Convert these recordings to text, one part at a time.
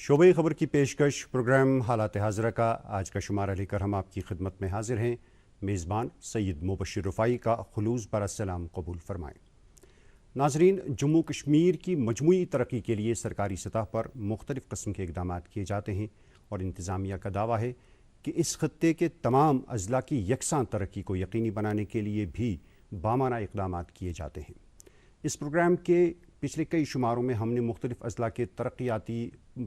शोबे खबर की पेशकश प्रोग्राम हालात हाज़रा का आज का शुमारा लेकर हम आपकी खिदमत में हाजिर हैं। मेज़बान सैयद मुबशिर रुफ़ाई का खुलूस बरा सलाम कबूल फरमाएँ। नाज़रीन, जम्मू कश्मीर की मजमूई तरक्की के लिए सरकारी सतह पर मुख्तलिफ़ किस्म के इक़दाम किए जाते हैं और इंतज़ामिया का दावा है कि इस खत्ते के तमाम अज़ला की यकसां तरक्की को यकीनी बनाने के लिए भी बामाना इक़दाम किए जाते हैं। इस प्रोग्राम के पिछले कई शुमारों में हमने मुख्तलिफ़ अज़ला के तरक्याती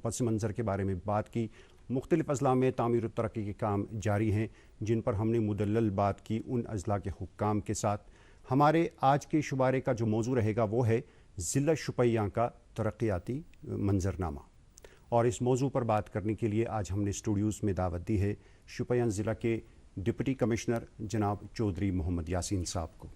पस मंज़र के बारे में बात की। मुख्तलिफ़ अज़ला में तामीर और तरक्की के काम जारी हैं जिन पर हमने मुदल्लल बात की उन अज़ला के हुक्काम के साथ। हमारे आज के शुमारे का जो मौजू रहेगा वो है ज़िला शुपैयाँ का तरक्याती मंजरनामा, और इस मौजू पर बात करने के लिए आज हमने स्टूडियोज़ में दावत दी है शुपैयाँ ज़िला के डिप्टी कमिश्नर जनाब चौधरी मोहम्मद यासीन साहब को,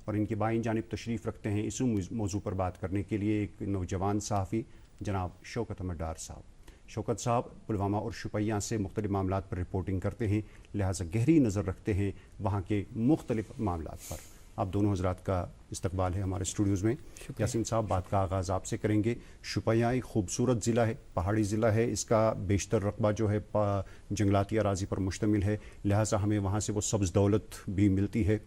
और इनकी बाईं जानिब तशरीफ़ रखते हैं इस मौजू पर बात करने के लिए एक नौजवान सहाफ़ी जनाब शौकत अहमद डार साहब। शौकत साहब पुलवामा और शुपैयाँ से मुख्तलिफ़ मामलात पर रिपोर्टिंग करते हैं, लिहाजा गहरी नज़र रखते हैं वहाँ के मुख्तलिफ़ मामलात पर। आप दोनों हज़रात का इस्तकबाल है हमारे स्टूडियोज़ में। यासीन साहब, बात का आगाज़ आपसे करेंगे। शुपैयाँ एक खूबसूरत ज़िला है, पहाड़ी ज़िला है, इसका बेशतर रकबा जो है जंगलाती अराज़ी पर मुश्तमिल है, लिहाजा हमें वहाँ से वो सब्ज़ दौलत भी मिलती है।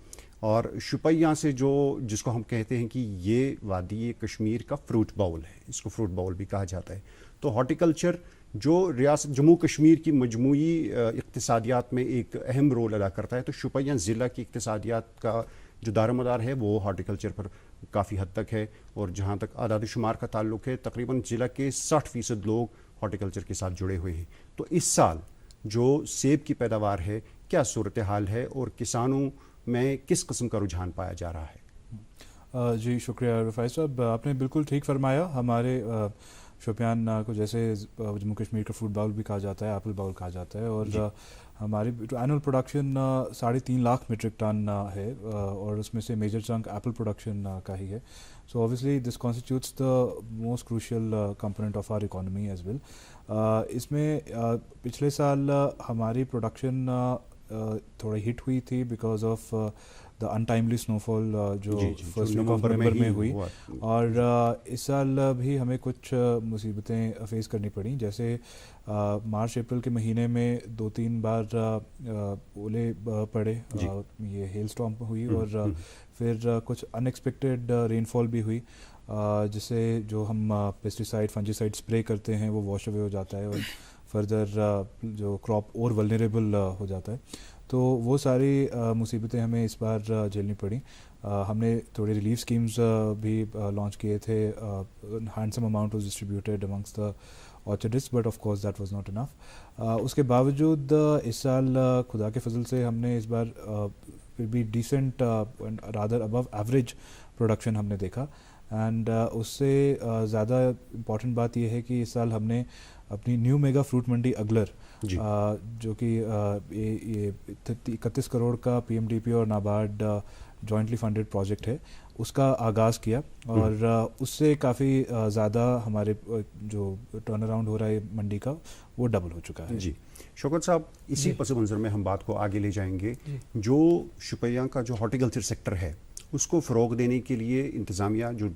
और शुपैयाँ से जिसको हम कहते हैं कि ये वादी कश्मीर का फ्रूट बाउल है, इसको फ्रूट बाउल भी कहा जाता है। तो हॉर्टिकल्चर जो रियासत जम्मू कश्मीर की मजमूई इक़्तिसादियात में एक अहम रोल अदा करता है, तो शुपैयाँ ज़िला की इक़्तिसादियात का जो दारोमदार है वो हॉर्टिकल्चर पर काफ़ी हद तक है। और जहाँ तक आदाद शुमार का ताल्लुक़ है, तकरीबन ज़िला के 60% लोग हॉर्टिकल्चर के साथ जुड़े हुए हैं। तो इस साल जो सेब की पैदावार है, क्या सूरत हाल है और किसानों में किस किस्म का रुझान पाया जा रहा है? जी शुक्रिया रुफ़ाई साहब, आपने बिल्कुल ठीक फरमाया। हमारे शोपियान को जैसे जम्मू कश्मीर का फ्रूट बाउल भी कहा जाता है, एप्पल बाउल कहा जाता है, और हमारी annual production 3.5 lakh metric ton है, और उसमें से मेजर चंक एप्पल प्रोडक्शन का ही है। So obviously this constitutes the most crucial component of our economy as well. इसमें पिछले साल हमारी प्रोडक्शन थोड़ा हिट हुई थी because of the untimely snowfall जो फर्स्ट वीक ऑफ नवंबर में हुई, और इस साल भी हमें कुछ मुसीबतें फेस करनी पड़ी। जैसे मार्च अप्रैल के महीने में 2-3 बार ओले पड़े, ये हेल स्टॉर्म हुई, और फिर कुछ अनएक्सपेक्टेड रेनफॉल भी हुई, जिससे जो हम पेस्टिसाइड फंजीसाइड स्प्रे करते हैं वो वॉश अवे हो जाता है, और फर्दर जो क्रॉप और वल्नरेबल हो जाता है। तो वो सारी मुसीबतें हमें इस बार झेलनी पड़ी। हमने थोड़े रिलीफ स्कीम्स भी लॉन्च किए थे। Handsome amount was distributed amongst the orchardist, but of course that was not enough. उसके बावजूद इस साल खुदा के फजल से हमने इस बार फिर भी decent rather above average production हमने देखा। एंड उससे ज़्यादा इम्पॉर्टेंट बात यह है कि इस साल हमने अपनी न्यू मेगा फ्रूट मंडी अगलर, जो कि ये 31 करोड़ का पीएमडीपी और नाबार्ड जॉइंटली फंडेड प्रोजेक्ट है, उसका आगाज़ किया, और उससे काफ़ी ज़्यादा हमारे जो टर्न अराउंड हो रहा है मंडी का वो डबल हो चुका है। जी शौकत साहब, इसी पस मंज़र में हम बात को आगे ले जाएंगे। जो शुपैयाँ का जो हॉर्टिकल्चर सेक्टर है उसको फ़रोग देने के लिए इंतज़ामिया जो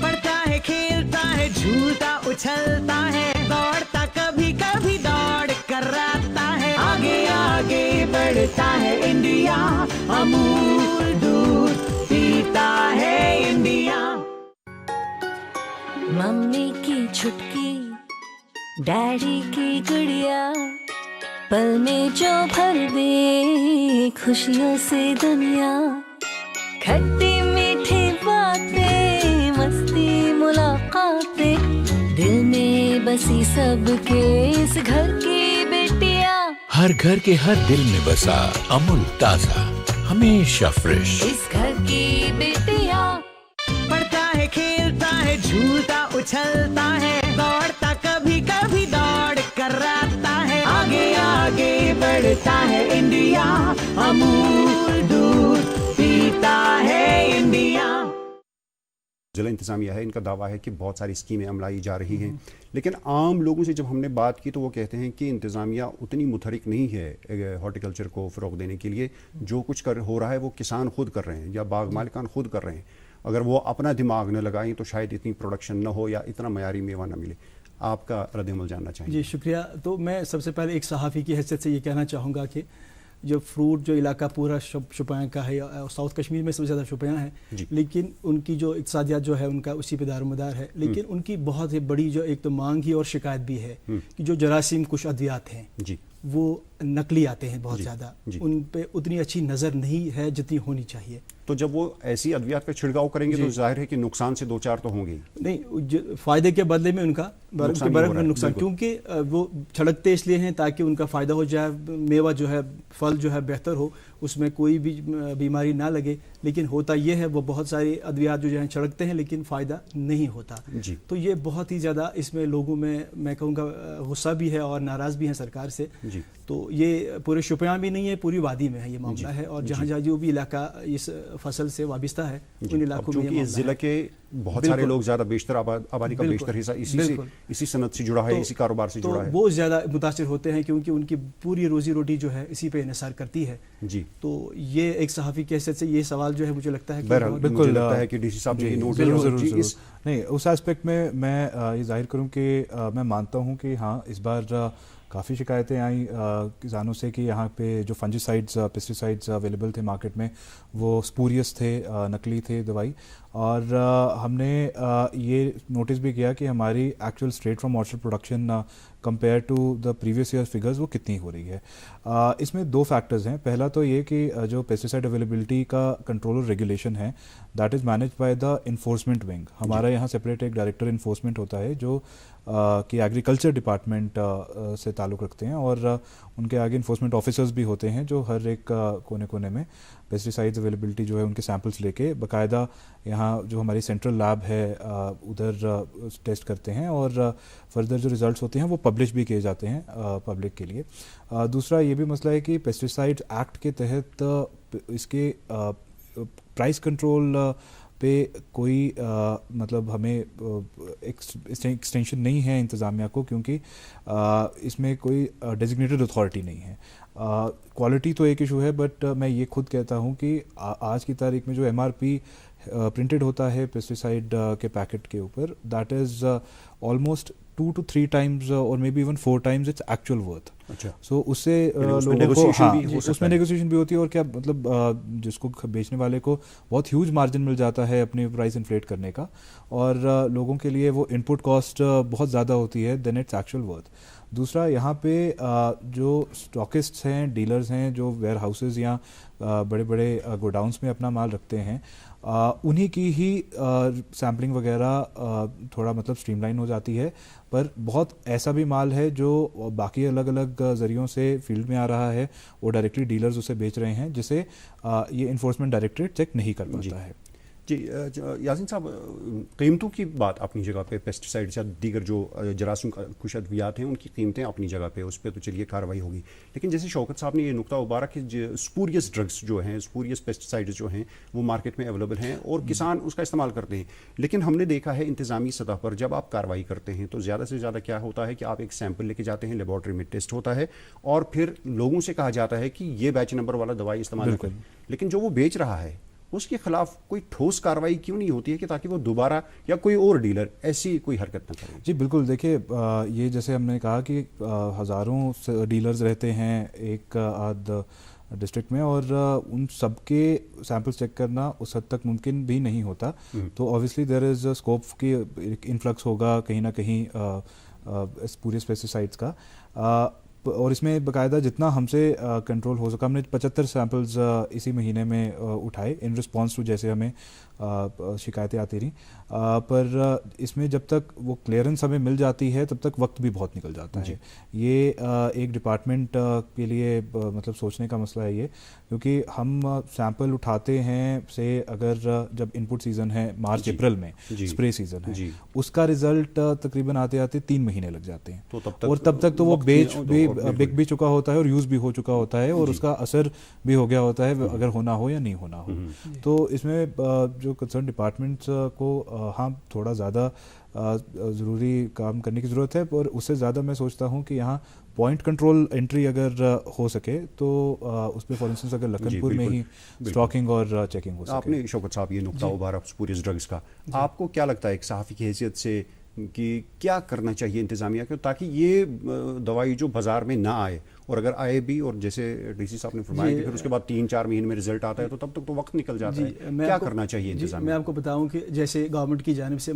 पढ़ता है, खेलता है, झूलता उछलता है, दौड़ता कभी कभी दौड़ कराता है, आगे आगे बढ़ता है इंडिया, अमूल दूध पीता है इंडिया। मम्मी की छुटकी, डैडी की गुड़िया, पल में जो भर दे खुशियों से दुनिया, खट्टी मीठी बातें, मस्ती मुलाकातें, दिल में बसी सबके इस घर की बेटियां, हर घर के हर दिल में बसा अमूल ताजा, हमेशा फ्रेश, इस घर की बेटियां। पढ़ता है, खेलता है, झूलता उछलता है, दौड़ता कभी कभी दौड़ कराता है, आगे आगे बढ़ता है इंडिया, अमूल दूध पीता है इंडिया। जिला इंतज़ामिया है, इनका दावा है कि बहुत सारी स्कीमें अमलाई जा रही हैं, लेकिन आम लोगों से जब हमने बात की तो वो कहते हैं कि इंतज़ामिया उतनी मुतहरिक नहीं है हॉर्टिकल्चर को फ़रोग देने के लिए। जो कुछ हो रहा है वो किसान खुद कर रहे हैं या बाग मालिकान खुद कर रहे हैं। अगर वो अपना दिमाग न लगाएं तो शायद इतनी प्रोडक्शन न हो या इतना मयारी मेवा न मिले। आपका रद्द-ए-अमल जानना चाहेंगे। जी शुक्रिया। तो मैं सबसे पहले एक सहाफ़ी की हैसियत से ये कहना चाहूँगा कि जो फ्रूट जो इलाका पूरा शुपियाँ का है, साउथ कश्मीर में सबसे ज़्यादा शुपियाँ हैं, लेकिन उनकी जो इक़्तिसादियात जो है उनका उसी पे दारोमदार है, लेकिन उनकी बहुत ही बड़ी जो एक तो मांग ही और शिकायत भी है कि जो जरासीम कुछ अद्वियात हैं वो नकली आते हैं बहुत ज़्यादा, उन पे उतनी अच्छी नज़र नहीं है जितनी होनी चाहिए। तो जब वो ऐसी अद्वियात पे छिड़काव करेंगे तो जाहिर है कि नुकसान से 2-4 तो होंगे ही। नहीं, फ़ायदे के बदले में उनका नुकसान, क्योंकि वो छिड़कते इसलिए हैं ताकि उनका फ़ायदा हो जाए, मेवा जो है, फल जो है बेहतर हो, उसमें कोई भी बीमारी ना लगे। लेकिन होता ये है वो बहुत सारी अद्वियात जो है छिड़कते हैं लेकिन फ़ायदा नहीं होता। तो ये बहुत ही ज़्यादा इसमें लोगों में मैं कहूँगा गुस्सा भी है और नाराज़ भी हैं सरकार से। तो ये पूरे शुपियाँ भी नहीं है, पूरी वादी में है ये मामला है, और जहाँ जहाँ जो भी इलाका इस फसल से वाबिस्ता है उन इलाकों में ये ज़िले के बहुत सारे लोग, ज़्यादा बेशतर आबादी का बेशतर हिस्सा इसी सनत से जुड़ा है, इसी कारोबार से जुड़ा है, वो ज़्यादा मुतासिर होते हैं क्योंकि उनकी पूरी रोजी रोटी जो है इसी पे इन्हिसार करती है। तो ये एक सहाफ़ी की हैसियत से ये सवाल जो है मुझे लगता है बिल्कुल लगता है कि डीसी साहब ने नोट नहीं, उस एस्पेक्ट में मैं ये जाहिर करूँ कि मैं मानता हूँ कि हाँ, इस बार काफ़ी शिकायतें आई किसानों से कि यहाँ पे जो फंजीसाइड्स, पेस्टिसाइड्स अवेलेबल थे मार्केट में वो स्पूरियस थे, नकली थे दवाई। और हमने ये नोटिस भी किया कि हमारी actual straight from moisture production compare to the previous year figures वो कितनी हो रही है। इसमें 2 फैक्टर्स हैं। पहला तो ये कि जो पेस्टिसाइड अवेलेबिलिटी का कंट्रोल और रेगुलेशन है that is manage by the enforcement wing. हमारा यहाँ सेपरेट एक डायरेक्टर इन्फोर्समेंट होता है जो कि एग्रीकल्चर डिपार्टमेंट से ताल्लुक़ रखते हैं, और उनके आगे इन्फोर्समेंट ऑफिसर्स भी होते हैं जो हर एक कोने कोने में पेस्टिसाइड्स अवेलेबिलिटी जो है उनके सैंपल्स लेके बाकायदा यहाँ जो हमारी सेंट्रल लैब है उधर टेस्ट करते हैं, और फर्दर जो रिजल्ट्स होते हैं वो पब्लिश भी किए जाते हैं पब्लिक के लिए। दूसरा ये भी मसला है कि पेस्टिसाइड्स एक्ट के तहत इसके प्राइस कंट्रोल पे कोई मतलब हमें एक्सटेंशन नहीं है इंतज़ामिया को, क्योंकि इसमें कोई डेजिग्नेटेड अथॉरिटी नहीं है। क्वालिटी तो एक इशू है, बट मैं ये खुद कहता हूँ कि आज की तारीख में जो MRP प्रिंटेड होता है पेस्टिसाइड के पैकेट के ऊपर, that is almost 2 to 3 times और maybe even 4 times its actual worth. So उससे लोगों को उसमें नेगोशिएशन भी होती है, और क्या मतलब जिसको बेचने वाले को बहुत ह्यूज मार्जिन मिल जाता है अपनी प्राइस इन्फ्लेट करने का, और लोगों के लिए वो इनपुट कॉस्ट बहुत ज़्यादा होती है देन इट्स एक्चुअल वर्थ। दूसरा यहाँ पे जो स्टॉकिस्ट्स हैं, डीलर्स हैं, जो वेयर हाउसेज या बड़े बड़े गोडाउंस में अपना माल रखते हैं, उन्हीं की ही सैम्पलिंग वगैरह थोड़ा मतलब स्ट्रीमलाइन हो जाती है, पर बहुत ऐसा भी माल है जो बाकी अलग अलग ज़रियों से फील्ड में आ रहा है, वो डायरेक्टली डीलर्स उसे बेच रहे हैं, जिसे ये इन्फोर्समेंट डायरेक्टरेट चेक नहीं कर पाता है। जी यासीन साहब, कीमतों की बात अपनी जगह पे, पेस्टिसाइड्स या दीगर जो जरासीम कुछ अद्वियात हैं उनकी कीमतें अपनी जगह पे, उस पर तो चलिए कार्रवाई होगी। लेकिन जैसे शौकत साहब ने ये नुकता उबारा कि स्पूरियस ड्रग्स जो हैं, स्पूरियस पेस्टिसाइड्स जो हैं वो मार्केट में अवेलेबल हैं और किसान उसका इस्तेमाल करते हैं। लेकिन हमने देखा है इंतज़ामी सतह पर जब आप कार्रवाई करते हैं तो ज़्यादा से ज़्यादा क्या होता है कि आप एक सैंपल लेके जाते हैं, लेबॉर्ट्री में टेस्ट होता है और फिर लोगों से कहा जाता है कि ये बैच नंबर वाला दवाई इस्तेमाल करें। लेकिन जो वो बेच रहा है उसके खिलाफ कोई ठोस कार्रवाई क्यों नहीं होती है कि ताकि वो दोबारा या कोई और डीलर ऐसी कोई हरकत न करे? जी बिल्कुल, देखिए ये जैसे हमने कहा कि हज़ारों डीलर्स रहते हैं एक आध डिस्ट्रिक्ट में, और उन सबके सैंपल्स चेक करना उस हद तक मुमकिन भी नहीं होता। तो ऑब्वियसली देयर इज़ स्कोप की इन्फ्लक्स होगा कहीं ना कहीं पूरे पेस्टिसाइड्स का, और इसमें बाकायदा जितना हमसे कंट्रोल हो सका हमने 75 सैंपल्स इसी महीने में उठाए इन रिस्पांस टू जैसे हमें शिकायतें आती रही। पर इसमें जब तक वो क्लियरेंस हमें मिल जाती है तब तक वक्त भी बहुत निकल जाता है। ये एक डिपार्टमेंट के लिए मतलब सोचने का मसला है ये, क्योंकि हम सैंपल उठाते हैं से अगर जब इनपुट सीज़न है मार्च अप्रैल में, स्प्रे सीज़न है, उसका रिजल्ट तकरीबन आते आते 3 महीने लग जाते हैं। और तब तक तो वो बिक भी चुका होता है और यूज़ भी हो चुका होता है और उसका असर भी हो गया होता है अगर होना हो या नहीं होना हो। तो इसमें जो कंसर्न डिपार्टमेंट्स को हाँ थोड़ा ज़्यादा ज़रूरी काम करने की ज़रूरत है, और उससे ज़्यादा मैं सोचता हूँ कि यहाँ पॉइंट कंट्रोल एंट्री अगर हो सके तो उस पर फॉर इंस्टेंस अगर लखनपुर में ही स्टॉकिंग और चेकिंग हो सके। आपने शौकत साहब ये नुकता उबारा स्पूरियस ड्रग्स का, आपको क्या लगता है एक सहाफ़ी की हैसियत से कि क्या करना चाहिए इंतज़ामिया को ताकि ये दवाई जो बाज़ार में ना आए, और अगर आए भी और जैसे डीसी साहब ने फरमाया कि फिर उसके बाद 3-4 महीने में रिजल्ट आता है तो तब तक तो वक्त निकल जाता है, क्या करना चाहिए इंतज़ामिया? मैं आपको बताऊं कि जैसे गवर्नमेंट की जानिब से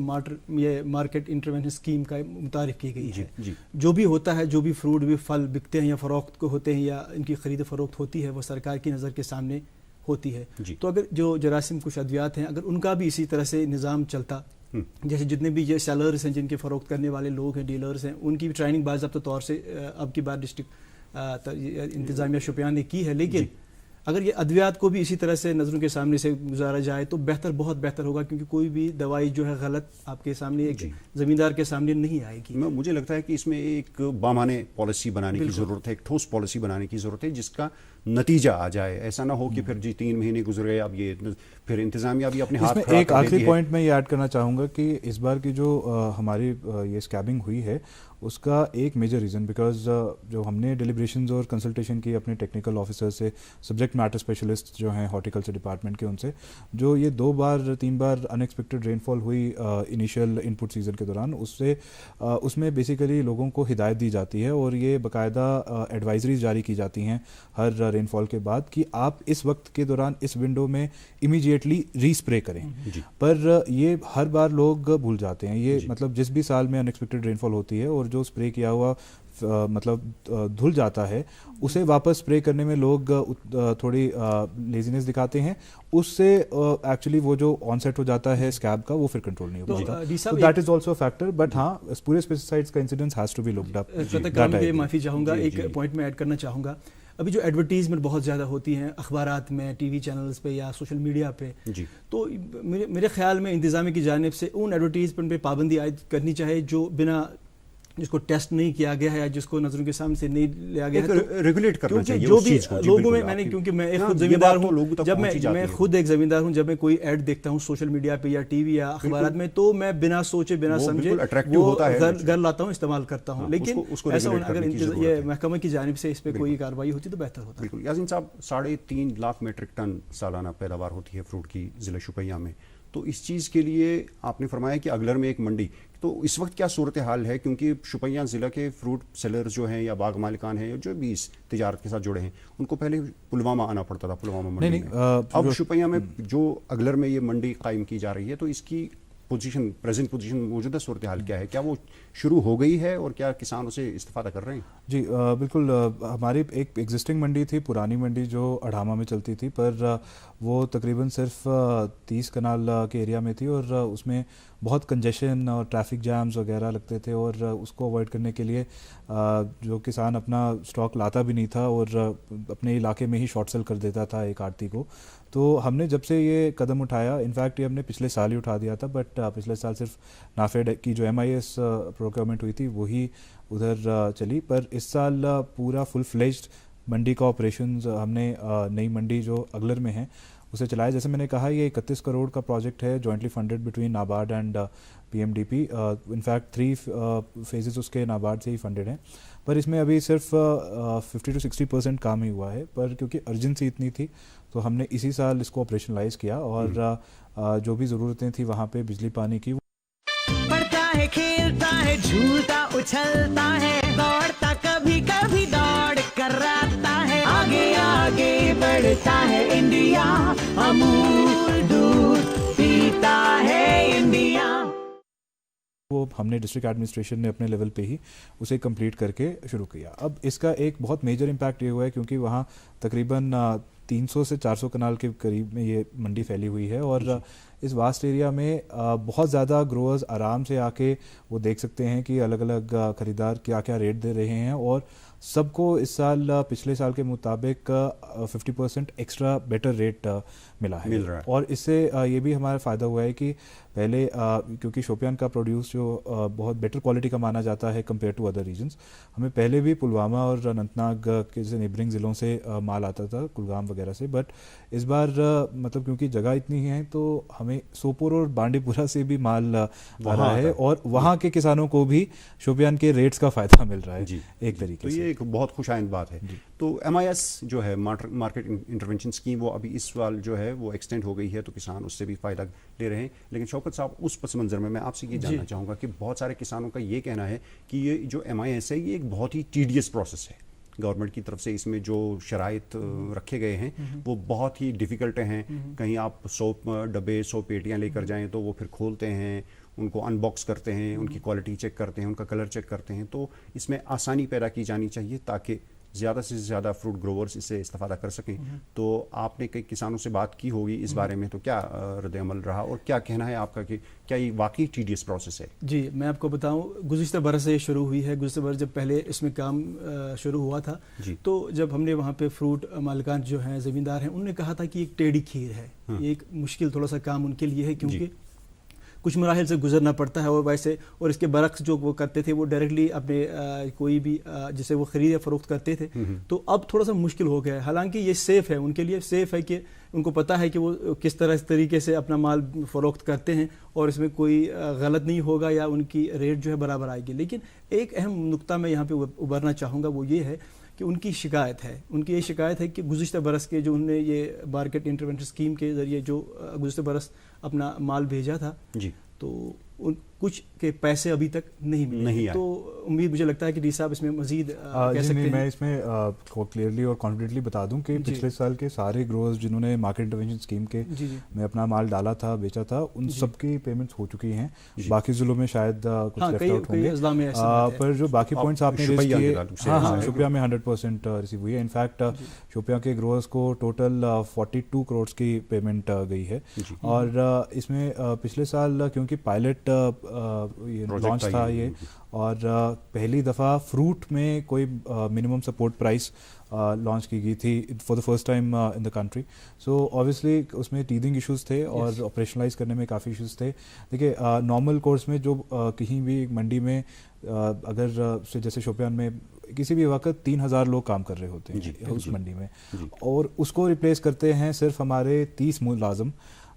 ये मार्केट इंटरवेंशन स्कीम का मुतारिफ की गई है। जो भी होता है, जो भी फ्रूट भी फल बिकते हैं या फ़रोख्त को होते हैं या इनकी खरीद फ़रोख्त होती है, वो सरकार की नज़र के सामने होती है। तो अगर जो जरासीम कुछ अद्वियात हैं, अगर उनका भी इसी तरह से निज़ाम चलता, जैसे जितने भी ये सेलर्स हैं, जिनके फ़रोख्त करने वाले लोग हैं, डीलर्स हैं, उनकी भी ट्रेनिंग बाज़ाब्ता तौर से अब की बार डिस्ट्रिक्ट इंतज़ामिया शुपियान ने की है। लेकिन अगर ये अद्वियात को भी इसी तरह से नज़रों के सामने से गुजारा जाए तो बेहतर, बहुत बेहतर होगा, क्योंकि कोई भी दवाई जो है गलत आपके सामने एक ज़मींदार के सामने नहीं आएगी। मुझे लगता है कि इसमें एक बामाने पॉलिसी बनाने की ज़रूरत है, एक ठोस पॉलिसी बनाने की ज़रूरत है जिसका नतीजा आ जाए। ऐसा ना हो कि फिर जी 3 महीने गुजर गए, अब ये फिर इंतज़ामिया भी अपने हाथ इसमें एक आखिरी पॉइंट मैं ये ऐड करना चाहूँगा कि इस बार की जो हमारी ये स्कैबिंग हुई है उसका एक मेजर रीज़न बिकॉज जो हमने डिलिब्रेशंस और कंसल्टेशन की अपने टेक्निकल ऑफिसर से, सब्जेक्ट मैटर स्पेशलिस्ट जो हैं हॉर्टिकल्चर डिपार्टमेंट के, उनसे जो ये 2-3 बार अनएक्सपेक्टेड रेनफॉल हुई इनिशियल इनपुट सीज़न के दौरान, उससे उसमें बेसिकली लोगों को हिदायत दी जाती है और ये बाकायदा एडवाइजरीज जारी की जाती हैं हर रेनफॉल के बाद कि आप इस वक्त के दौरान इस विंडो में इमीडिएटली रीस्प्रे करें। पर ये हर बार लोग भूल जाते हैं। ये मतलब जिस भी साल में अनएक्सपेक्टेड रेनफॉल होती है और जो स्प्रे किया हुआ मतलब धुल जाता है, उसे वापस स्प्रे करने में लोग थोड़ी लेजीनेस दिखाते हैं, उससे एक्चुअली वो जो ऑनसेट हो जाता है स्कैब का, वो फिर कंट्रोल नहीं हो पाता। तो that is also a factor. But हाँ, पूरे पेस्टिसाइड्स का incidence has to be looked up. माफ़ी चाहूँगा, एक पॉइंट में ऐड करना चाहूँगा। अभी जो एडवर्टीजमेंट बहुत ज़्यादा होती हैं अखबारात में, टीवी चैनल्स पे या सोशल मीडिया पे, तो मेरे ख्याल में इंतज़ामिया की जानिब से उन एडवर्टीजमेंट पे पाबंदी आयद करनी चाहिए जो बिना, जिसको टेस्ट नहीं किया गया है या जिसको नजरों के सामने से नहीं लिया गया है, तो रेगुलेट करना चाहिए जो भी लोगों में। मैंने, क्योंकि मैं एक खुद ज़मींदार हूँ, जब मैं खुद एक ज़मींदार हूँ, जब मैं कोई ऐड देखता हूँ सोशल मीडिया पे या टीवी या अखबारात में, तो मैं बिना सोचे बिना समझे वो घर लाता हूँ, इस्तेमाल करता हूँ। लेकिन ऐसा अगर ये महकमे की जानिब से इस पर कोई कार्रवाई होती तो बेहतर होता। बिल्कुल। यासीन साहब, 3.5 लाख मीट्रिक टन सालाना पैदावार होती है फ्रूट की ज़िला शुपिया में, तो इस चीज़ के लिए आपने फरमाया कि अगलर में एक मंडी, तो इस वक्त क्या सूरत हाल है? क्योंकि शुपिया ज़िला के फ्रूट सेलर्स जो हैं या बाग मालिकान हैं जो भी इस तिजारत के साथ जुड़े हैं, उनको पहले पुलवामा आना पड़ता था, पुलवामा मंडी में। अब शुपिया में जो अगलर में ये मंडी कायम की जा रही है, तो इसकी पोजीशन, प्रेजेंट पोजीशन, मौजूदा सूरत हाल क्या है? क्या वो शुरू हो गई है और क्या किसान उसे इस्तेफादा कर रहे हैं? जी बिल्कुल। हमारी एक एग्जिस्टिंग मंडी थी, पुरानी मंडी जो अढ़ामा में चलती थी, पर वो तकरीबन सिर्फ 30 कनाल के एरिया में थी और उसमें बहुत कंजेशन और ट्रैफिक जैम्स वगैरह लगते थे और उसको अवॉइड करने के लिए जो किसान अपना स्टॉक लाता भी नहीं था और अपने इलाके में ही शॉर्ट सेल कर देता था एक आड़ती को। तो हमने जब से ये कदम उठाया, इनफैक्ट ये हमने पिछले साल ही उठा दिया था, बट पिछले साल सिर्फ नाफेड की जो MIS प्रोक्योरमेंट हुई थी वही उधर चली, पर इस साल पूरा फुल फ्लेज्ड मंडी का ऑपरेशंस हमने नई मंडी जो अगलर में है उसे चलाया। जैसे मैंने कहा, ये 31 करोड़ का प्रोजेक्ट है, jointly funded between NABARD and PMDP। In fact 3 phases उसके नाबार्ड से ही फंडेड हैं, पर इसमें अभी सिर्फ 50 to 60% काम ही हुआ है। पर क्योंकि अर्जेंसी इतनी थी तो हमने इसी साल इसको ऑपरेशनलाइज किया और जो भी ज़रूरतें थी वहाँ पे बिजली पानी की, पढ़ता है, खेलता है, झूलता उछलता है, दौड़ता कभी कभी दौड़ कराता है, आगे आगे बढ़ता है इंडिया, अमूल दूध पीता है इंडिया। वो हमने डिस्ट्रिक्ट एडमिनिस्ट्रेशन ने अपने लेवल पे ही उसे कंप्लीट करके शुरू किया। अब इसका एक बहुत मेजर इम्पैक्ट ये हुआ है क्योंकि वहाँ तकरीबन 300 से 400 कनाल के करीब में ये मंडी फैली हुई है और इस वास्ट एरिया में बहुत ज़्यादा ग्रोअर्स आराम से आके वो देख सकते हैं कि अलग अलग खरीदार क्या क्या रेट दे रहे हैं और सबको इस साल पिछले साल के मुताबिक 50% एक्स्ट्रा बेटर रेट मिला है। और इससे ये भी हमारा फ़ायदा हुआ है कि पहले क्योंकि शोपियान का प्रोड्यूस जो बहुत बेटर क्वालिटी का माना जाता है कंपेयर टू अदर रीजन्स, हमें पहले भी पुलवामा और अनंतनाग के जैसे नेबरिंग ज़िलों से माल आता था, कुलगाम वगैरह से, बट इस बार मतलब क्योंकि जगह इतनी है तो हमें में सोपोर और बांडीपुरा से भी माल आ रहा है और वहाँ के किसानों को भी शोपियान के रेट्स का फ़ायदा मिल रहा है एक तरीके से। तो ये एक बहुत खुशाइंद बात है। तो MIS जो है मार्केट इंटरवेंशन स्कीम वो अभी इस साल जो है वो एक्सटेंड हो गई है, तो किसान उससे भी फ़ायदा ले रहे हैं। लेकिन शौकत साहब, उस पस मंज़र में मैं आपसे ये जानना चाहूँगा कि बहुत सारे किसानों का ये कहना है कि ये जो MIS है ये एक बहुत ही टीडियस प्रोसेस है। गवर्नमेंट की तरफ से इसमें जो शराइत रखे गए हैं वो बहुत ही डिफ़िकल्ट हैं। कहीं आप 100 डब्बे 100 पेटियाँ लेकर जाएं तो वो फिर खोलते हैं, उनको अनबॉक्स करते हैं, उनकी क्वालिटी चेक करते हैं, उनका कलर चेक करते हैं। तो इसमें आसानी पैदा की जानी चाहिए ताकि ज़्यादा से ज़्यादा फ्रूट ग्रोवर्स इससे इस्तेफादा कर सकें। तो आपने कई किसानों से बात की होगी इस बारे में, तो क्या रद्द अमल रहा और क्या कहना है आपका कि क्या ये वाकई टीडियस प्रोसेस है? जी, मैं आपको बताऊं, गुज़िश्ता बरस से ये शुरू हुई है। गुज़िश्ता बरस जब पहले इसमें काम शुरू हुआ था तो जब हमने वहाँ पे फ्रूट मालिकान जो हैं, ज़मींदार हैं, उन्होंने कहा था कि एक टेढ़ी खीर है, ये एक मुश्किल थोड़ा सा काम उनके लिए है क्योंकि कुछ मराहिल से गुजरना पड़ता है। और वैसे और इसके बरक्स जो वो करते थे वो डायरेक्टली अपने कोई भी जिसे वो ख़रीद या फ़रोख्त करते थे, तो अब थोड़ा सा मुश्किल हो गया है। हालांकि ये सेफ़ है, उनके लिए सेफ़ है कि उनको पता है कि वो किस तरह इस तरीके से अपना माल फ़रोख्त करते हैं और इसमें कोई गलत नहीं होगा या उनकी रेट जो है बराबर आएगी। लेकिन एक अहम नुक्ता मैं यहाँ पे उभरना चाहूँगा, वो ये है कि उनकी शिकायत है, उनकी ये शिकायत है कि गुज़िश्ता बरस के जो उन्होंने ये मार्केट इंटरवेंशन स्कीम के ज़रिए जो गुज़िश्ता बरस अपना माल भेजा था तो उन कुछ के पैसे अभी तक नहीं मिले। तो उम्मीद मुझे लगता है कि डी साहब इसमें मजीद कह सकते हैं। मैं इसमें क्लियरली और कॉन्फिडेंटली बता दूं कि पिछले साल के सारे ग्रोअर्स जिन्होंने मार्केट इंटरवेंशन स्कीम के में अपना माल डाला था, बेचा था, उन सबकी पेमेंट्स हो चुकी हैं। बाकी जिलों में शायद कुछ लेफ्ट आउट होंगे, पर जो बाकी पॉइंट्स आपने रेज किए, हाँ, शोपियां में 100% रिसीव हुई है। इनफैक्ट शोपियां के ग्रोअर्स को टोटल 42 करोड़ की पेमेंट गई है। और इसमें पिछले साल क्योंकि पायलट लॉन्च था ये, और पहली दफ़ा फ्रूट में कोई मिनिमम सपोर्ट प्राइस लॉन्च की गई थी for the first time in the country. So obviously उसमें टीदिंग इश्यूज थे और ऑपरेशनलाइज करने में काफ़ी इश्यूज थे। देखिए, नॉर्मल कोर्स में जो कहीं भी मंडी में अगर जैसे शोपियान में किसी भी वक्त 3000 लोग काम कर रहे होते हैं उस मंडी में, और उसको रिप्लेस करते हैं सिर्फ हमारे 30 मुलाजिम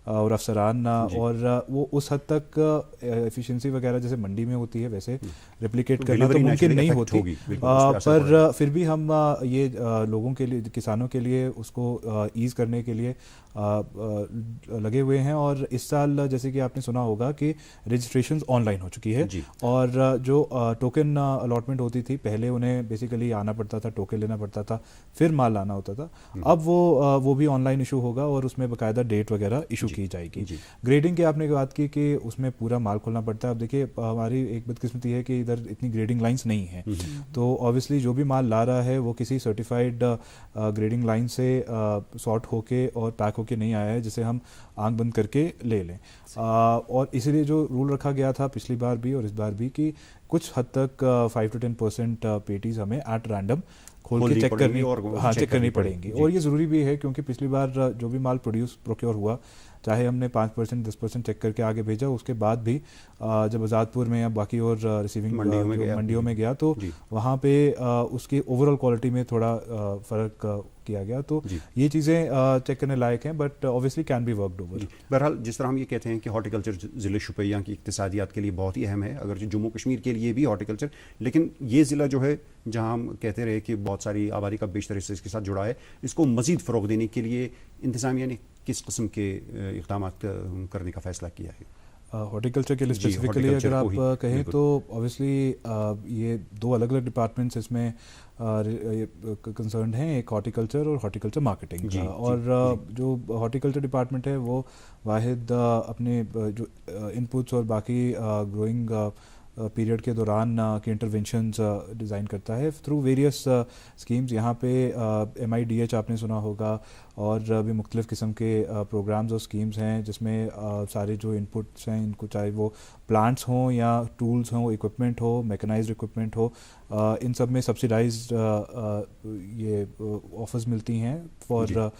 और अफसरान, और वो उस हद तक एफिशिएंसी वगैरह जैसे मंडी में होती है वैसे रेप्लिकेट करना तो मुमकिन नहीं होती। पर फिर भी हम ये लोगों के लिए, किसानों के लिए उसको ईज़ करने के लिए लगे हुए हैं। और इस साल जैसे कि आपने सुना होगा कि रजिस्ट्रेशंस ऑनलाइन हो चुकी है, और जो टोकन अलॉटमेंट होती थी पहले, उन्हें बेसिकली आना पड़ता था, टोकन लेना पड़ता था, फिर माल लाना होता था। अब वो भी ऑनलाइन इशू होगा और उसमें बाकायदा डेट वगैरह इशू की जाएगी। ग्रेडिंग की आपने बात की कि उसमें पूरा माल खोलना पड़ता है। अब देखिए, हमारी एक बदकिस्मती है कि इधर इतनी ग्रेडिंग लाइंस नहीं है, तो ऑब्वियसली जो भी माल ला रहा है वो किसी सर्टिफाइड ग्रेडिंग लाइन से सॉर्ट होके और पैक होके नहीं आया है जिसे हम आंख बंद करके ले लें। और इसीलिए जो रूल रखा गया था पिछली बार भी और इस बार भी कि कुछ हद तक 5 to 10% पेटीज हमें एट रैंडम खोल के चेक करनी पड़ेंगी। और ये ज़रूरी भी है क्योंकि पिछली बार जो भी माल प्रोक्योर हुआ, चाहे हमने 5% 10% चेक करके आगे भेजा, उसके बाद भी जब आज़ादपुर में या बाकी और रिसीविंग मंडियों में गया तो वहाँ पे उसकी ओवरऑल क्वालिटी में थोड़ा फ़र्क किया गया। तो ये चीज़ें चेक करने लायक हैं, but obviously can be worked over. बहरहाल, जिस तरह हम ये कहते हैं कि हॉर्टिकल्चर ज़िले शुपियां की इक्तिसादियात के लिए बहुत ही अहम है, अगर जम्मू कश्मीर के लिए भी हॉर्टिकल्चर, लेकिन ये ज़िला जो है जहाँ हम कहते रहे कि बहुत सारी आबादी का बेशतर हिस्सा इसके साथ जुड़ा है, इसको मज़ीद फ़रोग़ देने के लिए इंतज़ामिया ने किस किस्म के इक़दाम करने का फ़ैसला किया है? हॉर्टिकल्चर के लिए स्पेसिफिकली अगर आप कहें तो ऑब्वियसली ये दो अलग अलग डिपार्टमेंट्स इसमें कंसर्न हैं, एक हॉर्टिकल्चर और हॉर्टिकल्चर मार्केटिंग का। और जो हॉर्टिकल्चर डिपार्टमेंट है वो वाहिद अपने जो इनपुट्स और बाकी ग्रोइंग पीरियड के दौरान के इंटरवेंशंस डिज़ाइन करता है थ्रू वेरियस स्कीम्स। यहाँ पे MIDH आपने सुना होगा, और भी मुख्तलिफ़ किस्म के प्रोग्राम्स और स्कीम्स हैं जिसमें सारे जो इनपुट्स हैं इनको, चाहे वो प्लांट्स हों या टूल्स हों, इक्विपमेंट हो, मैकेनाइज्ड इक्विपमेंट हो, इन सब में सब्सिडाइज्ड ये ऑफर्स मिलती हैं फॉर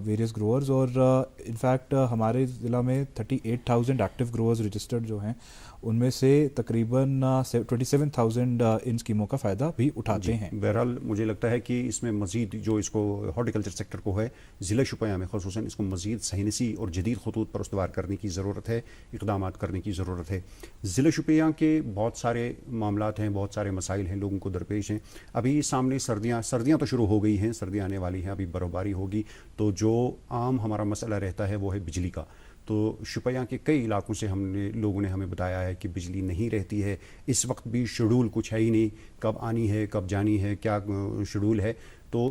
वेरियस ग्रोअर्स। और इनफैक्ट हमारे ज़िला में 38,000 एक्टिव ग्रोअर्स रजिस्टर्ड जो हैं, उनमें से तकरीबन 27,000 इन स्कीमों का फ़ायदा भी उठाते हैं। बहरहाल मुझे लगता है कि इसमें मज़ीद जो इसको हॉर्टिकल्चर सेक्टर को है, ज़िला शुपियाँ में ख़ुसूसन इसको मज़ीद सहीनसी और जदीद खतूत पर उस्तवार करने की ज़रूरत है, इक़दाम करने की ज़रूरत है। ज़िला शुपियाँ के बहुत सारे मामलात हैं, बहुत सारे मसाइल हैं, लोगों को दरपेश हैं। अभी सामने सर्दियाँ तो शुरू हो गई हैं, सर्दियाँ आने वाली हैं, अभी बर्फ़बारी होगी, तो जो आम हमारा मसला रहता है वो है बिजली का। तो शुपियाँ के कई इलाकों से लोगों ने हमें बताया है कि बिजली नहीं रहती है, इस वक्त भी शेड्यूल कुछ है ही नहीं, कब आनी है कब जानी है, क्या शेड्यूल है। तो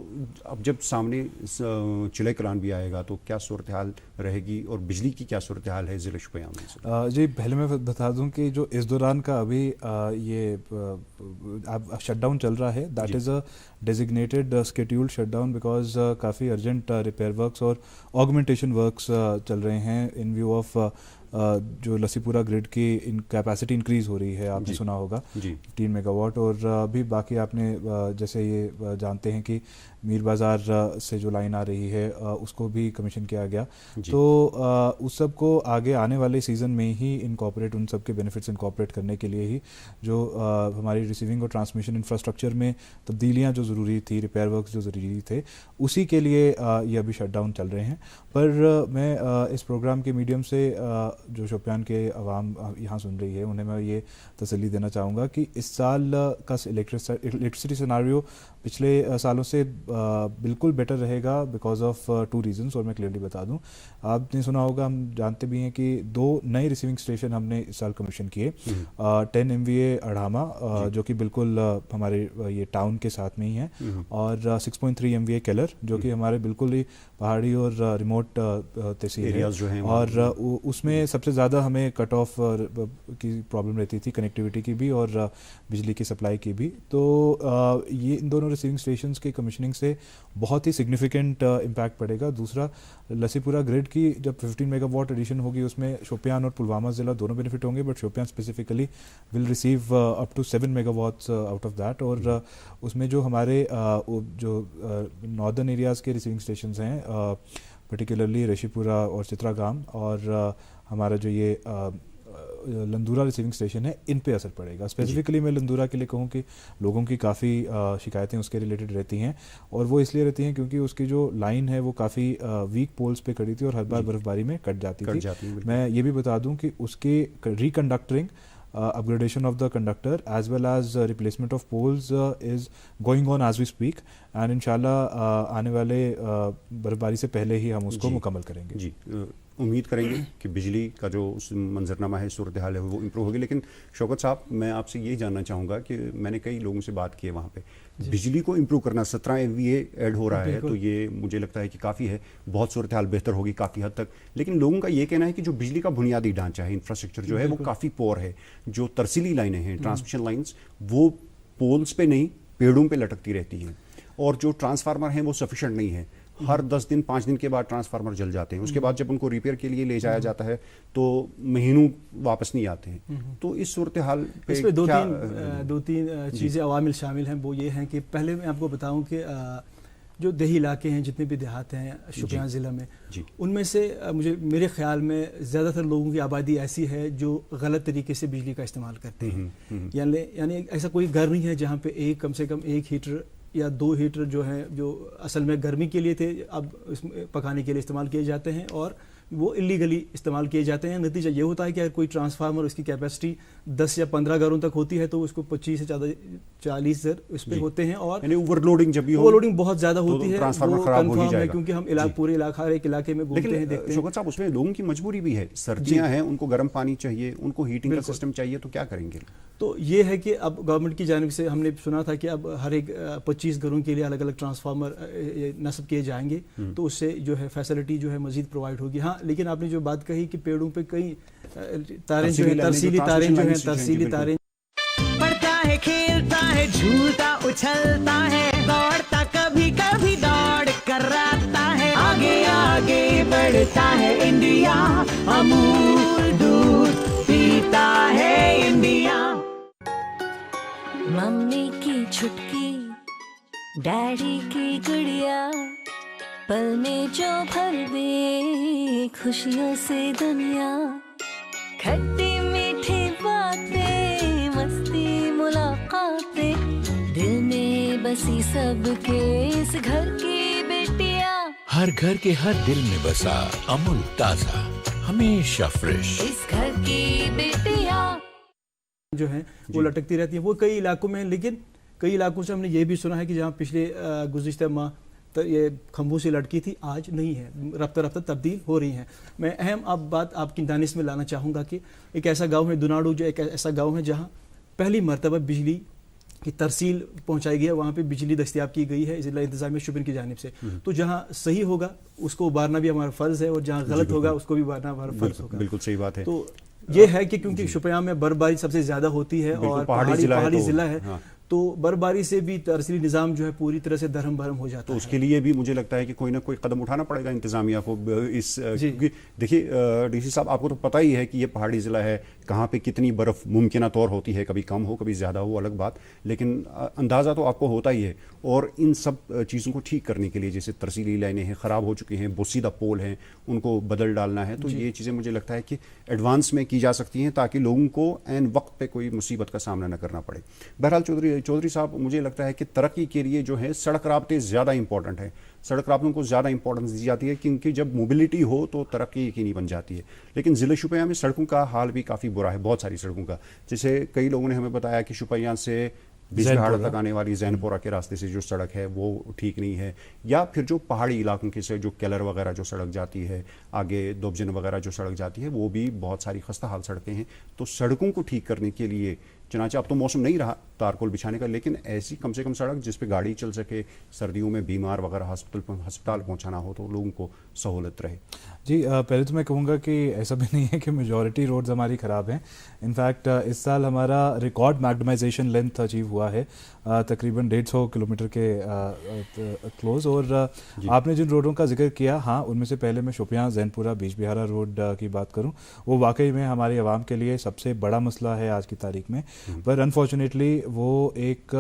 अब जब सामने चिले कलान भी आएगा तो क्या सूरत हाल रहेगी और बिजली की क्या सूरत हाल है ज़िला शुपियाँ में? जी, पहले मैं बता दूं कि जो इस दौरान का अभी ये शटडाउन चल रहा है, that is a designated scheduled shutdown because काफ़ी अर्जेंट रिपेयर वर्क्स और ऑगमेंटेशन वर्क्स चल रहे हैं इन व्यू ऑफ जो लसीपुरा ग्रिड की कैपेसिटी इंक्रीज़ हो रही है। आपने सुना होगा 15 मेगावाट, और अभी बाकी आपने जैसे ये जानते हैं कि मीर बाज़ार से जो लाइन आ रही है उसको भी कमीशन किया गया। तो उस सब को आगे आने वाले सीज़न में ही इनकॉर्पोरेट, उन सब के बेनिफिट्स इनकॉर्पोरेट करने के लिए ही जो हमारी रिसीविंग और ट्रांसमिशन इंफ्रास्ट्रक्चर में तब्दीलियाँ जो ज़रूरी थी, रिपेयर वर्क्स जो ज़रूरी थे, उसी के लिए ये अभी शटडाउन चल रहे हैं। पर मैं इस प्रोग्राम के मीडियम से जो शोपियान के अवाम यहाँ सुन रही है उन्हें मैं ये तसल्ली देना चाहूँगा कि इस साल का इलेक्ट्रिसिटी सिनारियो पिछले सालों से बिल्कुल बेटर रहेगा बिकॉज ऑफ 2 रीजंस, और मैं क्लियरली बता दूं। आपने सुना होगा, हम जानते भी हैं कि 2 नए रिसीविंग स्टेशन हमने इस साल कमीशन किए, 10 MVA अढ़ामा जो कि बिल्कुल हमारे ये टाउन के साथ में ही है, और 6.3 MVA केलर जो कि हमारे बिल्कुल ही पहाड़ी और रिमोट तहसील है, और उसमें सबसे ज़्यादा हमें कट ऑफ की प्रॉब्लम रहती थी, कनेक्टिविटी की भी और बिजली की सप्लाई की भी। तो ये इन दोनों रिसीविंग स्टेशंस के कमीशनिंग से बहुत ही सिग्निफिकेंट इम्पैक्ट पड़ेगा। दूसरा, लसीपुरा ग्रिड की जब 15 मेगावाट एडिशन होगी उसमें शोपियान और पुलवामा ज़िला दोनों बेनिफिट होंगे, but Shopian specifically will receive up to 7 megawatts out of that. और उसमें जो हमारे जो नॉर्दर्न एरियाज़ के रिसीविंग स्टेशंस हैं, पर्टिकुलरली रेशीपुरा और चित्रागाम, और हमारा जो ये लंदूरा रिसीविंग स्टेशन है, इन पे असर पड़ेगा। स्पेसिफिकली मैं लंदूरा के लिए कहूँ कि लोगों की काफ़ी शिकायतें उसके रिलेटेड रहती हैं, और वो इसलिए रहती हैं क्योंकि उसकी जो लाइन है वो काफ़ी वीक पोल्स पे खड़ी थी और हर बार बर्फबारी में कट जाती थी। मैं ये भी बता दूं कि उसके रिकंडक्टरिंग, upgradation of the conductor as well as replacement of poles is going on as we speak, and इंशाल्लाह आने वाले बर्फबारी से पहले ही हम उसको मुकम्मल करेंगे। जी, उम्मीद करेंगे कि बिजली का जो मंजरनामा है, सूरत हाल है, वो इम्प्रूव होगी। लेकिन शौकत साहब, मैं आपसे यही जानना चाहूँगा कि मैंने कई लोगों से बात की है वहाँ पे, बिजली को इम्प्रूव करना, 17 MVA ऐड हो रहा है, तो ये मुझे लगता है कि काफ़ी है, बहुत सूरत हाल बेहतर होगी काफ़ी हद तक। लेकिन लोगों का ये कहना है कि जो बिजली का बुनियादी ढांचा है, इंफ्रास्ट्रक्चर जो है वो काफ़ी पोर है। जो तरसीली लाइनें हैं, ट्रांसमिशन लाइन्स, वो पोल्स पे नहीं पेड़ों पे लटकती रहती हैं, और जो ट्रांसफार्मर हैं वो सफिशेंट नहीं है। हर 10 दिन 5 दिन के बाद ट्रांसफार्मर जल जाते हैं, उसके बाद जब उनको रिपेयर के लिए ले जाया जाता है तो महीनों वापस नहीं आते हैं। तो इस सूरत हाल पे इसमें दो तीन चीज़ें अवामिल शामिल हैं। वो ये हैं कि पहले मैं आपको बताऊं कि जो देही इलाके हैं, जितने भी देहात हैं शोपियां ज़िला में, उनमें से मेरे ख्याल में ज़्यादातर लोगों की आबादी ऐसी है जो गलत तरीके से बिजली का इस्तेमाल करते हैं। यानी ऐसा कोई घर नहीं है जहाँ पे कम से कम 1 हीटर या 2 हीटर जो हैं, जो असल में गर्मी के लिए थे, अब इसमें पकाने के लिए इस्तेमाल किए जाते हैं और वो इलीगली इस्तेमाल किए जाते हैं। नतीजा ये होता है कि अगर कोई ट्रांसफार्मर, उसकी कैपेसिटी 10 या 15 घरों तक होती है तो उसको 25 से ज़्यादा 40 उस पर होते हैं, और ओवरलोडिंग जब भी हो, ओवरलोडिंग बहुत ज़्यादा होती है, ट्रांसफार्मर खराब हो ही जाएगा, क्योंकि हम पूरे हर एक इलाके में घूमते हैं, देखते हैं। शौकत साहब, उसमें लोगों की मजबूरी भी है, सर्दियाँ हैं, उनको गर्म पानी चाहिए, उनको हीटिंग का सिस्टम चाहिए, तो क्या करेंगे? तो ये है कि अब गवर्नमेंट की जानिब से हमने सुना था कि अब हर एक 25 घरों के लिए अलग अलग ट्रांसफार्मर नस्ब किए जाएंगे, तो उससे जो है फैसिलिटी जो है मजीद प्रोवाइड होगी। हाँ, लेकिन आपने जो बात कही कि पेड़ों पे कई तारें जो है, तरसीली तारें पढ़ता है, खेलता है, झूलता उछलता है, दौड़ता कभी कभी दौड़ कराता है, आगे आगे बढ़ता है इंडिया, अमूल दूध पीता है इंडिया। मम्मी की छुटकी, डैडी की गुड़िया, पल में जो भर दे खुशियों से दुनिया, खट्टी मीठी बात बसी सबके इस घर की बेटियां, हर घर के हर दिल में बसा अमूल ताजा, हमेशा फ्रेश। इस घर की बेटियां जो है वो लटकती रहती है। वो कई इलाकों में है, लेकिन कई इलाकों से हमने ये भी सुना है कि जहाँ पिछले गुज़िश्ता माह तो ये खंभों से लटकी थी, आज नहीं है, रफ्ता रफ्ता तब्दील हो रही हैं। मैं अहम अब बात आपकी दानिश में लाना चाहूँगा कि एक ऐसा गांव है दुनाड़ू, जो एक ऐसा गांव है जहाँ पहली मरतबा बिजली की तरसील पहुंचाई गई है, वहाँ पे बिजली दस्तयाब की गई है ज़िला इंतज़ामिया शुपिन की जानिब से। तो जहाँ सही होगा उसको उबारना भी हमारा फ़र्ज़ है, और जहाँ गलत होगा उसको भी उबारना हमारा फ़र्ज़ होगा। बिल्कुल सही बात है। तो ये है कि क्योंकि शुपियां में बर्फबारी सबसे ज़्यादा होती है और पहाड़ी ज़िला है, तो बर्फबारी से भी तरसीली निज़ाम जो है पूरी तरह से दरहम भरम हो जाता है। तो उसके लिए भी मुझे लगता है कि कोई ना कोई कदम उठाना पड़ेगा इंतजामिया को इस, क्योंकि देखिए डीसी साहब, आपको तो पता ही है कि ये पहाड़ी ज़िला है, कहाँ पे कितनी बर्फ़ मुमकिन तौर होती है, कभी कम हो कभी ज़्यादा हो, अलग बात, लेकिन अंदाज़ा तो आपको होता ही है। और इन सब चीज़ों को ठीक करने के लिए, जैसे तरसीली लाइनें हैं ख़राब हो चुकी हैं, बोसीदा पोल हैं, उनको बदल डालना है, तो ये चीज़ें मुझे लगता है कि एडवांस में की जा सकती हैं ताकि लोगों को एन वक्त पे कोई मुसीबत का सामना न करना पड़े। बहरहाल चौधरी साहब, मुझे लगता है कि तरक्की के लिए जो है सड़क राब्ते ज़्यादा इंपॉर्टेंट है, सड़क राब्तों को ज़्यादा इंपॉर्टेंस दी जाती है, क्योंकि जब मोबिलिटी हो तो तरक्की यकीनी बन जाती है। लेकिन ज़िले शुपियां में सड़कों का हाल भी काफ़ी बुरा है, बहुत सारी सड़कों का। जैसे कई लोगों ने हमें बताया कि शुपियां से बिजबहाड़ा तक आने वाली जैनपुरा के रास्ते से जो सड़क है वो ठीक नहीं है, या फिर जो पहाड़ी इलाकों के से जो केलर वगैरह जो सड़क जाती है, आगे दोबजन वगैरह जो सड़क जाती है, वो भी बहुत सारी खस्ता हाल सड़कें हैं। तो सड़कों को ठीक करने के लिए, चुनांचे अब तो मौसम नहीं रहा तारकोल बिछाने का, लेकिन ऐसी कम से कम सड़क जिस पे गाड़ी चल सके, सर्दियों में बीमार वगैरह अस्पताल पहुंचाना हो तो लोगों को सहूलत रहे। जी, पहले तो मैं कहूँगा कि ऐसा भी नहीं है कि मेजॉरिटी रोड्स हमारी ख़राब हैं। इनफैक्ट इस साल हमारा रिकॉर्ड मैग्नेमाइजेशन लेंथ अचीव हुआ है, तकरीबन 150 किलोमीटर के क्लोज। और आपने जिन रोडों का जिक्र किया, हाँ, उनमें से पहले मैं शुपियां जैनपुरा बिजबहाड़ा रोड की बात करूं, वो वाकई में हमारी आवाम के लिए सबसे बड़ा मसला है आज की तारीख में। पर अनफॉर्चुनेटली वो एक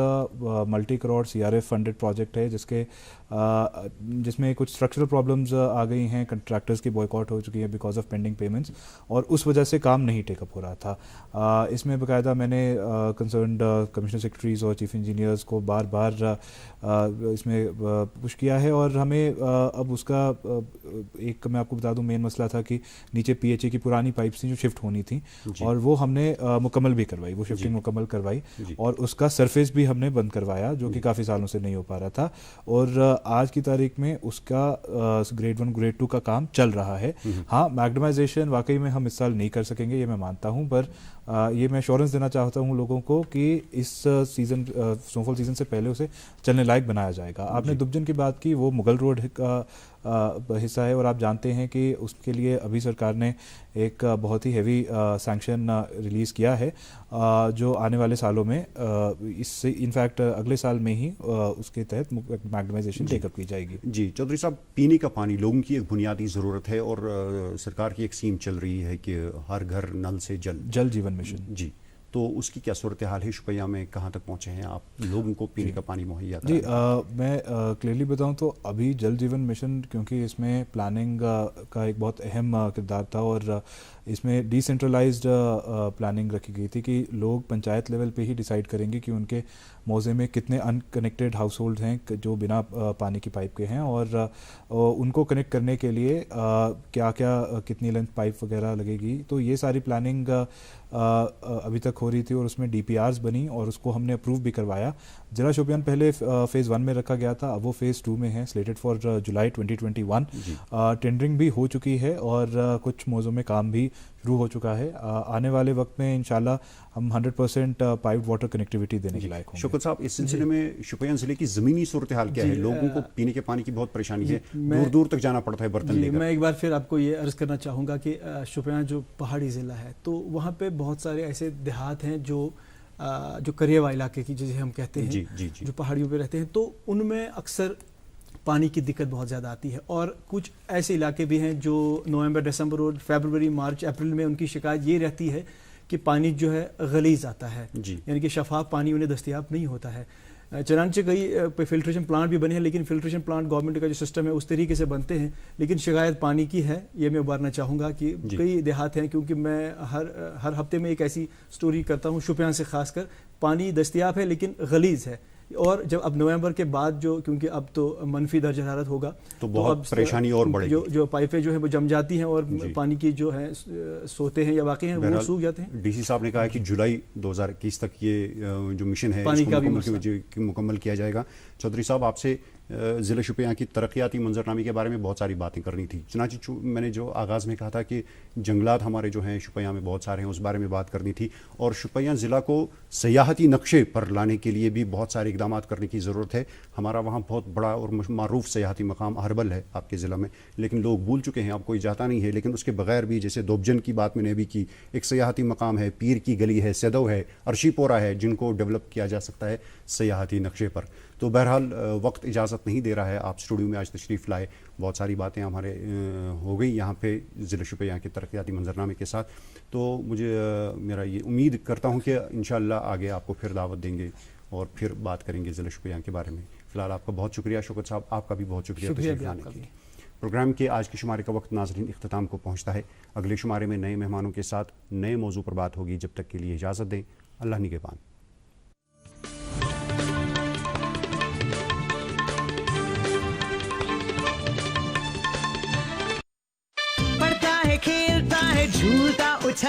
multi crore CRF funded project है जिसमें कुछ स्ट्रक्चरल प्रॉब्लम्स आ गई हैं, कंट्रैक्टर्स की बॉयकॉट हो चुकी है बिकॉज ऑफ पेंडिंग पेमेंट्स, और उस वजह से काम नहीं टेकअप हो रहा था। इसमें बाकायदा मैंने कंसर्न्ड कमिश्नर सेक्रेटरीज और चीफ इंजीनियर्स को बार बार इसमें पुश किया है, और हमें अब उसका एक मैं आपको बता दूं मेन मसला था कि नीचे PHA की पुरानी पाइप्स थी जो शिफ्ट होनी थी, और वो हमने मुकम्मल भी करवाई, वो शिफ्टिंग मुकम्मल करवाई, और उसका सरफेस भी हमने बंद करवाया जो कि काफ़ी सालों से नहीं हो पा रहा था। और आज की तारीख में उसका ग्रेड 1 ग्रेड 2 का काम चल रहा है। हाँ, मैग्नेमाइजेशन वाकई में हम इस साल नहीं कर सकेंगे, ये मैं मानता हूँ, पर ये मैं एश्योरेंस देना चाहता हूँ लोगों को कि इस सीज़न, स्नोफॉल सीज़न से पहले उसे चलने लायक बनाया जाएगा। आपने दुबजन की बात की, वो मुगल रोड का हिस्सा है, और आप जानते हैं कि उसके लिए अभी सरकार ने एक बहुत ही हैवी सैंक्शन रिलीज़ किया है, जो आने वाले सालों में इससे इनफैक्ट अगले साल में ही उसके तहत मैग्नेमाइजेशन टेकअप की जाएगी। जी चौधरी साहब, पीने का पानी लोगों की एक बुनियादी ज़रूरत है, और सरकार की एक स्कीम चल रही है कि हर घर नल से जल जीवन मिशन। जी, तो उसकी क्या सूरत हाल है? शुपिया में कहाँ तक पहुँचे हैं आप लोगों को पीने का पानी मुहैया? जी, मैं क्लियरली बताऊं तो अभी जल जीवन मिशन, क्योंकि इसमें प्लानिंग का एक बहुत अहम किरदार था, और इसमें डिसेंट्रलाइज्ड प्लानिंग रखी गई थी कि लोग पंचायत लेवल पे ही डिसाइड करेंगे कि उनके मौजे में कितने अनकनेक्टेड हाउस होल्ड हैं जो बिना पानी की पाइप के हैं, और उनको कनेक्ट करने के लिए क्या क्या कितनी लेंथ पाइप वगैरह लगेगी। तो ये सारी प्लानिंग अभी तक हो रही थी, और उसमें DPRs बनी, और उसको हमने अप्रूव भी करवाया। ज़िला शोपियान पहले फ़ेज़ 1 में रखा गया था, अब वो फ़ेज़ 2 में है, स्लेटेड फॉर जुलाई 2021। टेंडरिंग भी हो चुकी है, और कुछ मौज़ों में काम भी शुरू हो चुका है। आने वाले वक्त में इंशाल्लाह हम 100% पाइप्ड वाटर कनेक्टिविटी देने के लायक होंगे। शौकत साहब, इस सिलसिले में शुपियां ज़िले की ज़मीनी सूरत हाल क्या है? लोगों को पीने के पानी की बहुत परेशानी है, दूर दूर तक जाना पड़ता है बर्तन लेकर। मैं एक बार फिर आपको ये अर्ज़ करना चाहूँगा कि शुपियां जो पहाड़ी ज़िला है, तो वहाँ पे बहुत सारे ऐसे देहात हैं जो करिएवा इलाके की जिसे हम कहते हैं, जो पहाड़ियों पे रहते हैं, तो उनमें अक्सर पानी की दिक्कत बहुत ज़्यादा आती है। और कुछ ऐसे इलाके भी हैं जो नवंबर, दिसंबर और फरवरी, मार्च, अप्रैल में उनकी शिकायत ये रहती है कि पानी जो है गलीज़ आता है, यानी कि शफाफ पानी उन्हें दस्तयाब नहीं होता है। चनांचे कई फिल्ट्रेशन प्लांट भी बने हैं, लेकिन फिल्ट्रेशन प्लांट गवर्नमेंट का जो सिस्टम है उस तरीके से बनते हैं, लेकिन शिकायत पानी की है। ये मैं उबारना चाहूँगा कि कई देहात हैं, क्योंकि मैं हर हफ्ते में एक ऐसी स्टोरी करता हूँ शुपियां से, खासकर पानी दस्तयाब है लेकिन गलीज़ है, और जब अब नवंबर के बाद जो, क्योंकि अब तो मनफी दर्जा हरारत होगा तो बहुत अब परेशानी और बढ़ेगी। जो पाइपें जो है वो जम जाती हैं और पानी की जो है सोते हैं या बाकी हैं वो सूख जाते हैं। डीसी साहब ने कहा है कि जुलाई 2021 तक ये जो मिशन है पानी का भी मुकम्मल किया जाएगा। चौधरी साहब, आपसे ज़िला शुपियाँ की तरक्याती मंजरनामे के बारे में बहुत सारी बातें करनी थी। चुनांचे मैंने जो आगाज़ में कहा था कि जंगलात हमारे जो हैं शुपियाँ में बहुत सारे हैं, उस बारे में बात करनी थी। और शुपियाँ ज़िला को सयाहती नक्शे पर लाने के लिए भी बहुत सारे इकदाम करने की ज़रूरत है। हमारा वहाँ बहुत बड़ा और मारूफ सयाहती मकाम अहरबल है आपके ज़िला में, लेकिन लोग भूल चुके हैं, अब कोई जाता नहीं है। लेकिन उसके बगैर भी, जैसे दोबजन की बात मैंने अभी की, एक सयाहती मकाम है, पीर की गली है, सदव है, अर्शीपोरा है, जिनको डेवलप किया जा सकता है सयाहती नक्शे पर। तो बहरहाल वक्त इजाज़त नहीं दे रहा है, आप स्टूडियो में आज तशरीफ़ लाए, बहुत सारी बातें हमारे हो गई यहाँ पे ज़िला शुपियाँ के तरक्याती मंजरनामे के साथ। तो मुझे मेरा ये उम्मीद करता हूँ कि इंशाअल्लाह आगे आपको फिर दावत देंगे और फिर बात करेंगे ज़िला शुपियाँ के बारे में। फ़िलहाल आपका बहुत शुक्रिया शौकत साहब, आपका भी बहुत शुक्रिया तशरीफ़ लाने के लिए। प्रोग्राम के आज के शुमारे का वक्त नाज़रीन इख्तिताम को पहुँचता है। अगले शुमारे में नए मेहमानों के साथ नए मौजू पर बात होगी। जब तक के लिए इजाज़त दें, अल्लाह निगहबान।